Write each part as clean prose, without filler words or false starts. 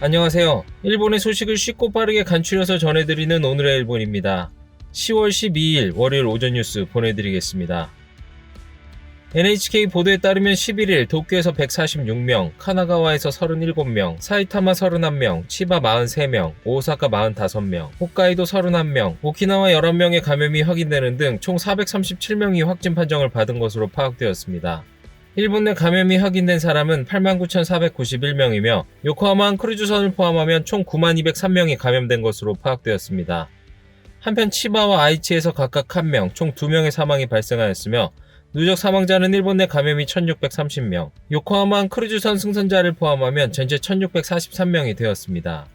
안녕하세요. 일본의 소식을 쉽고 빠르게 간추려서 전해드리는 오늘의 일본입니다. 10월 12일 월요일 오전 뉴스 보내드리겠습니다. NHK 보도에 따르면 11일 도쿄에서 146명, 카나가와에서 37명, 사이타마 31명, 치바 43명, 오사카 45명, 홋카이도 31명, 오키나와 11명의 감염이 확인되는 등 총 437명이 확진 판정을 받은 것으로 파악되었습니다. 일본 내 감염이 확인된 사람은 89,491명이며 요코하마 크루즈선을 포함하면 총 9203명이 감염된 것으로 파악되었습니다. 한편 치바와 아이치에서 각각 1명, 총 2명의 사망이 발생하였으며 누적 사망자는 일본 내 감염이 1630명, 요코하마 크루즈선 승선자를 포함하면 전체 1643명이 되었습니다.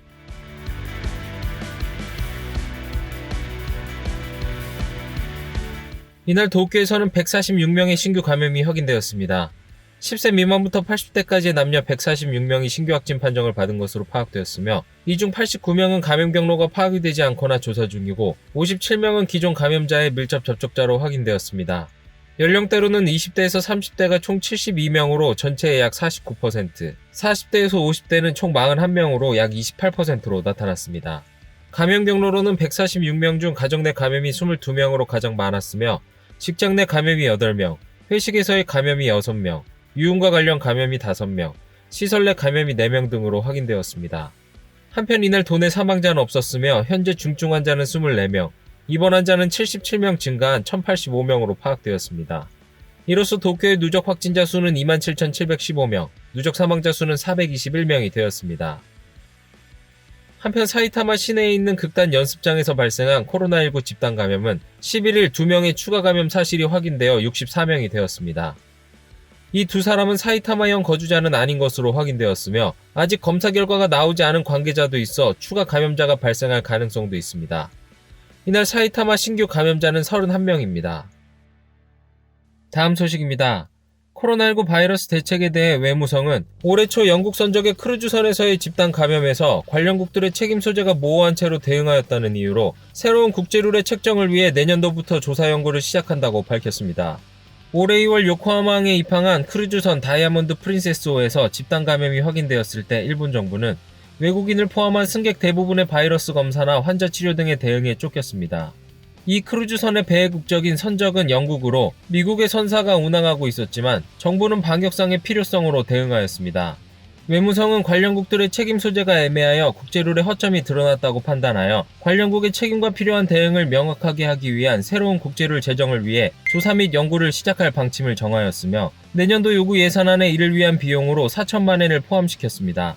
이날 도쿄에서는 146명의 신규 감염이 확인되었습니다. 10세 미만부터 80대까지의 남녀 146명이 신규 확진 판정을 받은 것으로 파악되었으며 이 중 89명은 감염 경로가 파악이 되지 않거나 조사 중이고 57명은 기존 감염자의 밀접 접촉자로 확인되었습니다. 연령대로는 20대에서 30대가 총 72명으로 전체의 약 49%, 40대에서 50대는 총 41명으로 약 28%로 나타났습니다. 감염 경로로는 146명 중 가정 내 감염이 22명으로 가장 많았으며 직장 내 감염이 8명, 회식에서의 감염이 6명, 유흥과 관련 감염이 5명, 시설 내 감염이 4명 등으로 확인되었습니다. 한편 이날 도내 사망자는 없었으며 현재 중증 환자는 24명, 입원 환자는 77명 증가한 1085명으로 파악되었습니다. 이로써 도쿄의 누적 확진자 수는 27,715명, 누적 사망자 수는 421명이 되었습니다. 한편 사이타마 시내에 있는 극단 연습장에서 발생한 코로나19 집단 감염은 11일 2명의 추가 감염 사실이 확인되어 64명이 되었습니다. 이 두 사람은 사이타마현 거주자는 아닌 것으로 확인되었으며 아직 검사 결과가 나오지 않은 관계자도 있어 추가 감염자가 발생할 가능성도 있습니다. 이날 사이타마 신규 감염자는 31명입니다. 다음 소식입니다. 코로나19 바이러스 대책에 대해 외무성은 올해 초 영국 선적의 크루즈선에서의 집단 감염에서 관련국들의 책임 소재가 모호한 채로 대응하였다는 이유로 새로운 국제룰의 책정을 위해 내년도부터 조사 연구를 시작한다고 밝혔습니다. 올해 2월 요코하마항에 입항한 크루즈선 다이아몬드 프린세스호에서 집단 감염이 확인되었을 때 일본 정부는 외국인을 포함한 승객 대부분의 바이러스 검사나 환자 치료 등의 대응에 쫓겼습니다. 이 크루즈선의 배의 국적인 선적은 영국으로 미국의 선사가 운항하고 있었지만 정부는 방역상의 필요성으로 대응하였습니다. 외무성은 관련국들의 책임 소재가 애매하여 국제룰의 허점이 드러났다고 판단하여 관련국의 책임과 필요한 대응을 명확하게 하기 위한 새로운 국제룰 제정을 위해 조사 및 연구를 시작할 방침을 정하였으며 내년도 요구 예산안에 이를 위한 비용으로 4천만 엔을 포함시켰습니다.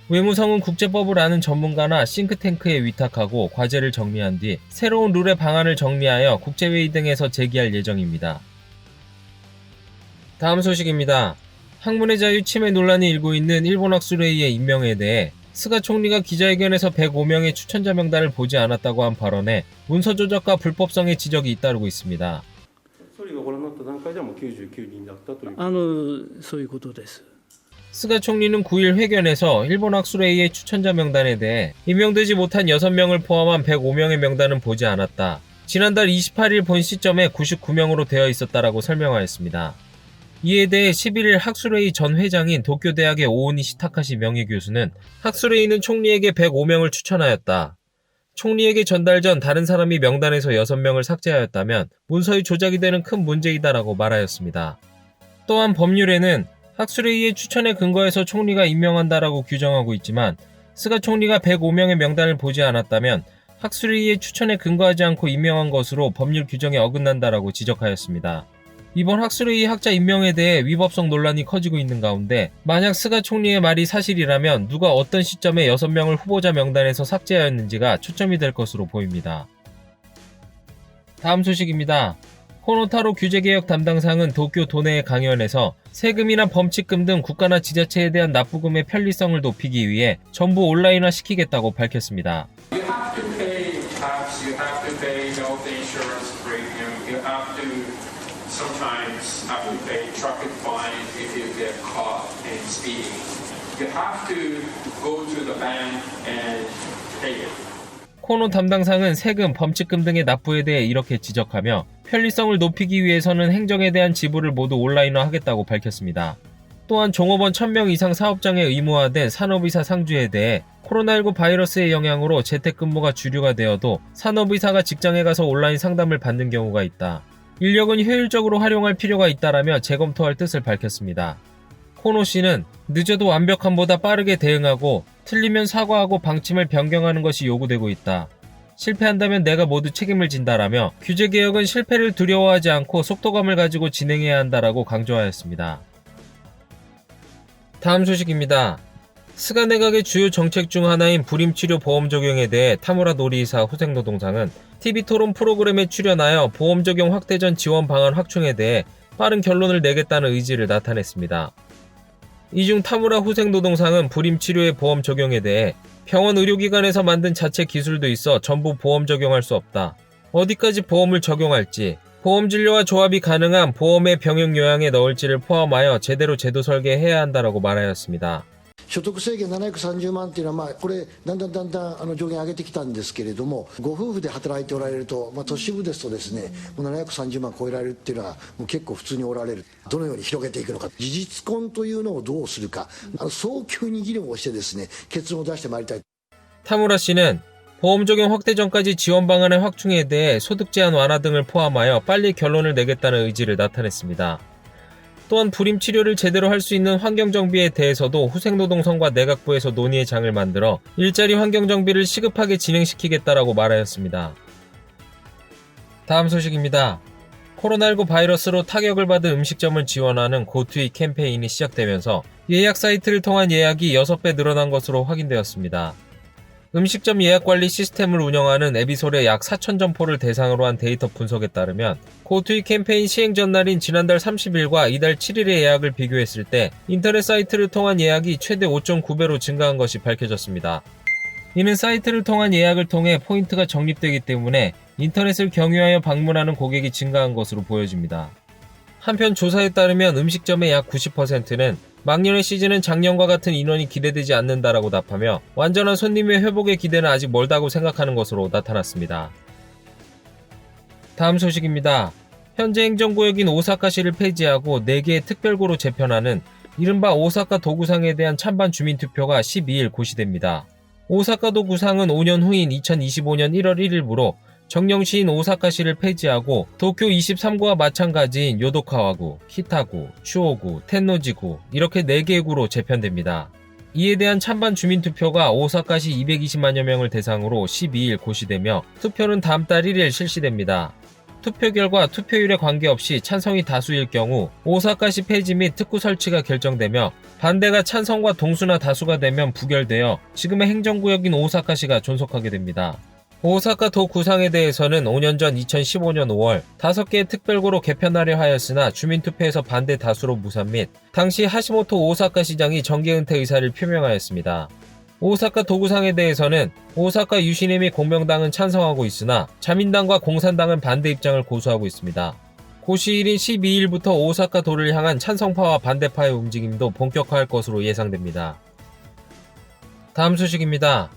외무성은 국제법을 아는 전문가나 싱크탱크에 위탁하고 과제를 정리한 뒤 새로운 룰의 방안을 정리하여 국제회의 등에서 제기할 예정입니다. 다음 소식입니다. 학문의 자유 침해 논란이 일고 있는 일본 학술회의의 임명에 대해 스가 총리가 기자회견에서 105명의 추천자 명단을 보지 않았다고 한 발언에 문서 조작과 불법성의 지적이 잇따르고 있습니다. 総理がご覧になった段階ではもう99人だったという。そういうことです。 스가 총리는 9일 회견에서 일본 학술회의의 추천자 명단에 대해 임명되지 못한 6명을 포함한 105명의 명단은 보지 않았다. 지난달 28일 본 시점에 99명으로 되어 있었다라고 설명하였습니다. 이에 대해 11일 학술회의 전 회장인 도쿄대학의 오오니시 타카시 명예교수는 학술회의는 총리에게 105명을 추천하였다. 총리에게 전달 전 다른 사람이 명단에서 6명을 삭제하였다면 문서의 조작이 되는 큰 문제이다라고 말하였습니다. 또한 법률에는 학술회의의 추천에 근거해서 총리가 임명한다라고 규정하고 있지만 스가 총리가 105명의 명단을 보지 않았다면 학술회의의 추천에 근거하지 않고 임명한 것으로 법률 규정에 어긋난다라고 지적하였습니다. 이번 학술회의 학자 임명에 대해 위법성 논란이 커지고 있는 가운데 만약 스가 총리의 말이 사실이라면 누가 어떤 시점에 6명을 후보자 명단에서 삭제하였는지가 초점이 될 것으로 보입니다. 다음 소식입니다. 코노타로 규제개혁 담당상은 도쿄 도내의 강연에서 세금이나 범칙금 등 국가나 지자체에 대한 납부금의 편리성을 높이기 위해 전부 온라인화 시키겠다고 밝혔습니다. You have to pay tax, you have to pay health insurance premium, you have to sometimes have to pay traffic fine if you get caught in speeding. You have to go to the bank and pay it. 코노 담당상은 세금, 범칙금 등의 납부에 대해 이렇게 지적하며 편리성을 높이기 위해서는 행정에 대한 지불을 모두 온라인화하겠다고 밝혔습니다. 또한 종업원 1000명 이상 사업장에 의무화된 산업의사 상주에 대해 코로나19 바이러스의 영향으로 재택근무가 주류가 되어도 산업의사가 직장에 가서 온라인 상담을 받는 경우가 있다. 인력은 효율적으로 활용할 필요가 있다라며 재검토할 뜻을 밝혔습니다. 코노 씨는 늦어도 완벽함보다 빠르게 대응하고 틀리면 사과하고 방침을 변경하는 것이 요구되고 있다. 실패한다면 내가 모두 책임을 진다라며 규제개혁은 실패를 두려워하지 않고 속도감을 가지고 진행해야 한다라고 강조하였습니다. 다음 소식입니다. 스가 내각의 주요 정책 중 하나인 불임치료 보험 적용에 대해 타무라 노리이사 후생노동상은 TV토론 프로그램에 출연하여 보험 적용 확대 전 지원 방안 확충에 대해 빠른 결론을 내겠다는 의지를 나타냈습니다. 이 중 타무라 후생노동상은 불임치료의 보험 적용에 대해 병원 의료기관에서 만든 자체 기술도 있어 전부 보험 적용할 수 없다. 어디까지 보험을 적용할지, 보험진료와 조합이 가능한 보험의 병역 요양에 넣을지를 포함하여 제대로 제도 설계해야 한다라고 말하였습니다. 所得制限730万っていうのは、これだんだん上限上げてきたんですけれども、ご夫婦で働いておられると、都市部ですとですね、もう730万超えられるっていうのはもう結構普通におられる。どのように広げていくのか、事実婚というのをどうするか、早急に議論をしてですね、結論を出してまいりたい。 타무라 씨는 보험 적용 확대 전까지 지원 방안의 확충에 대해 소득 제한 완화 등을 포함하여 빨리 결론을 내겠다는 의지를 나타냈습니다. 또한 불임 치료를 제대로 할 수 있는 환경 정비에 대해서도 후생노동성과 내각부에서 논의의 장을 만들어 일자리 환경 정비를 시급하게 진행시키겠다라고 말하였습니다. 다음 소식입니다. 코로나19 바이러스로 타격을 받은 음식점을 지원하는 고투익 캠페인이 시작되면서 예약 사이트를 통한 예약이 6배 늘어난 것으로 확인되었습니다. 음식점 예약관리 시스템을 운영하는 에비솔의 약 4,000점포를 대상으로 한 데이터 분석에 따르면 고투익 캠페인 시행 전날인 지난달 30일과 이달 7일의 예약을 비교했을 때 인터넷 사이트를 통한 예약이 최대 5.9배로 증가한 것이 밝혀졌습니다. 이는 사이트를 통한 예약을 통해 포인트가 적립되기 때문에 인터넷을 경유하여 방문하는 고객이 증가한 것으로 보여집니다. 한편 조사에 따르면 음식점의 약 90%는 막년의 시즌은 작년과 같은 인원이 기대되지 않는다라고 답하며 완전한 손님의 회복의 기대는 아직 멀다고 생각하는 것으로 나타났습니다. 다음 소식입니다. 현재 행정구역인 오사카시를 폐지하고 4개의 특별구로 재편하는 이른바 오사카 도구상에 대한 찬반 주민투표가 12일 고시됩니다. 오사카도 구상은 5년 후인 2025년 1월 1일부로 정령시인 오사카시를 폐지하고 도쿄 23구와 마찬가지인 요도카와구, 히타구, 추오구, 텐노지구 이렇게 4개의 구로 재편됩니다. 이에 대한 찬반 주민투표가 오사카시 220만여 명을 대상으로 12일 고시되며 투표는 다음 달 1일 실시됩니다. 투표 결과 투표율에 관계없이 찬성이 다수일 경우 오사카시 폐지 및 특구 설치가 결정되며 반대가 찬성과 동수나 다수가 되면 부결되어 지금의 행정구역인 오사카시가 존속하게 됩니다. 오사카 도 구상에 대해서는 5년 전 2015년 5월 5개의 특별구로 개편하려 하였으나 주민투표에서 반대 다수로 무산 및 당시 하시모토 오사카 시장이 정계 은퇴 의사를 표명하였습니다. 오사카 도구상에 대해서는 오사카 유시네 및 공명당은 찬성하고 있으나 자민당과 공산당은 반대 입장을 고수하고 있습니다. 고시일인 12일부터 오사카 도를 향한 찬성파와 반대파의 움직임도 본격화할 것으로 예상됩니다. 다음 소식입니다.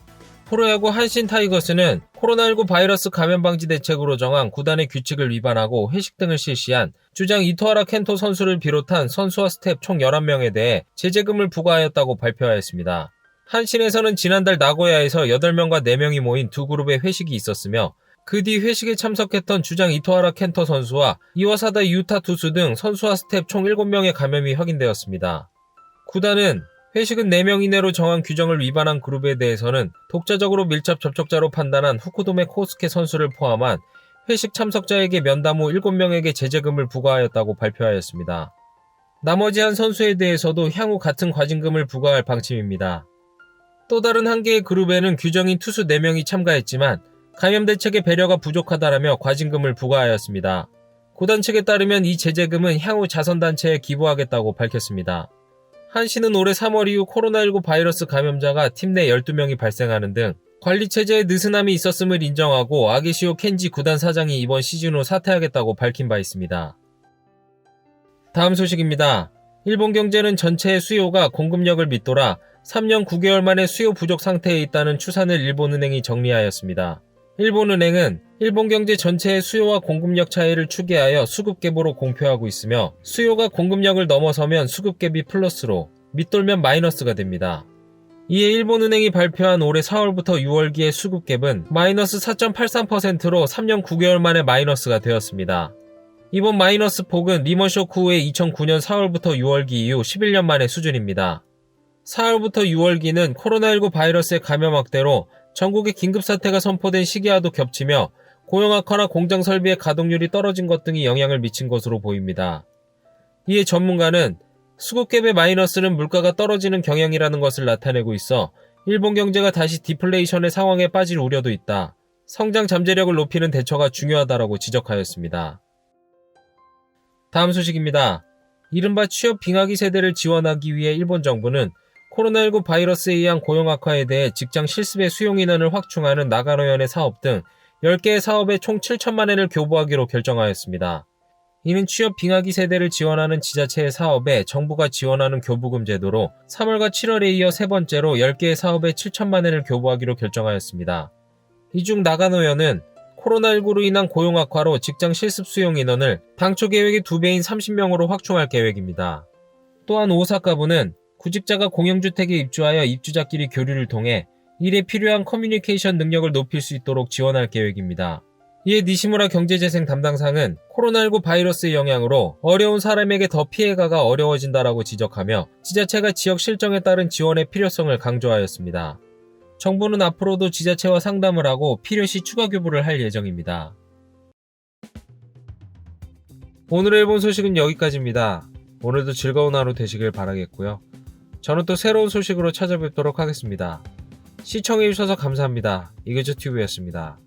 프로야구 한신 타이거스는 코로나19 바이러스 감염 방지 대책으로 정한 구단의 규칙을 위반하고 회식 등을 실시한 주장 이토하라 켄토 선수를 비롯한 선수와 스텝 총 11명에 대해 제재금을 부과하였다고 발표하였습니다. 한신에서는 지난달 나고야에서 8명과 4명이 모인 두 그룹의 회식이 있었으며 그 뒤 회식에 참석했던 주장 이토하라 켄토 선수와 이와사다 유타 투수 등 선수와 스텝 총 7명의 감염이 확인되었습니다. 구단은 회식은 4명 이내로 정한 규정을 위반한 그룹에 대해서는 독자적으로 밀접 접촉자로 판단한 후쿠도메 코스케 선수를 포함한 회식 참석자에게 면담 후 7명에게 제재금을 부과하였다고 발표하였습니다. 나머지 한 선수에 대해서도 향후 같은 과징금을 부과할 방침입니다. 또 다른 한 개의 그룹에는 규정인 투수 4명이 참가했지만 감염 대책의 배려가 부족하다라며 과징금을 부과하였습니다. 구단 측에 따르면 이 제재금은 향후 자선단체에 기부하겠다고 밝혔습니다. 한신은 올해 3월 이후 코로나19 바이러스 감염자가 팀 내 12명이 발생하는 등 관리체제에 느슨함이 있었음을 인정하고 아게시오 켄지 구단 사장이 이번 시즌 후 사퇴하겠다고 밝힌 바 있습니다. 다음 소식입니다. 일본 경제는 전체의 수요가 공급력을 밑돌아 3년 9개월 만에 수요 부족 상태에 있다는 추산을 일본은행이 정리하였습니다. 일본은행은 일본 경제 전체의 수요와 공급력 차이를 추계하여 수급갭으로 공표하고 있으며 수요가 공급력을 넘어서면 수급갭이 플러스로 밑돌면 마이너스가 됩니다. 이에 일본은행이 발표한 올해 4월부터 6월기의 수급갭은 마이너스 4.83%로 3년 9개월 만에 마이너스가 되었습니다. 이번 마이너스 폭은 리먼 쇼크 후의 2009년 4월부터 6월기 이후 11년 만의 수준입니다. 4월부터 6월기는 코로나19 바이러스의 감염 확대로 전국에 긴급사태가 선포된 시기와도 겹치며 고용 악화나 공장 설비의 가동률이 떨어진 것 등이 영향을 미친 것으로 보입니다. 이에 전문가는 수급갭의 마이너스는 물가가 떨어지는 경향이라는 것을 나타내고 있어 일본 경제가 다시 디플레이션의 상황에 빠질 우려도 있다. 성장 잠재력을 높이는 대처가 중요하다라고 지적하였습니다. 다음 소식입니다. 이른바 취업 빙하기 세대를 지원하기 위해 일본 정부는 코로나19 바이러스에 의한 고용 악화에 대해 직장 실습의 수용 인원을 확충하는 나가노현의 사업 등 10개의 사업에 총 7천만 엔을 교부하기로 결정하였습니다. 이는 취업 빙하기 세대를 지원하는 지자체의 사업에 정부가 지원하는 교부금 제도로 3월과 7월에 이어 세 번째로 10개의 사업에 7천만 엔을 교부하기로 결정하였습니다. 이 중 나가노현은 코로나19로 인한 고용 악화로 직장 실습 수용 인원을 당초 계획의 2배인 30명으로 확충할 계획입니다. 또한 오사카부는 구직자가 공영주택에 입주하여 입주자끼리 교류를 통해 일에 필요한 커뮤니케이션 능력을 높일 수 있도록 지원할 계획입니다. 이에 니시무라 경제재생 담당상은 코로나19 바이러스의 영향으로 어려운 사람에게 더 피해가가 어려워진다라고 지적하며 지자체가 지역 실정에 따른 지원의 필요성을 강조하였습니다. 정부는 앞으로도 지자체와 상담을 하고 필요시 추가 교부를 할 예정입니다. 오늘의 일본 소식은 여기까지입니다. 오늘도 즐거운 하루 되시길 바라겠고요. 저는 또 새로운 소식으로 찾아뵙도록 하겠습니다. 시청해주셔서 감사합니다. 이그저튜브였습니다.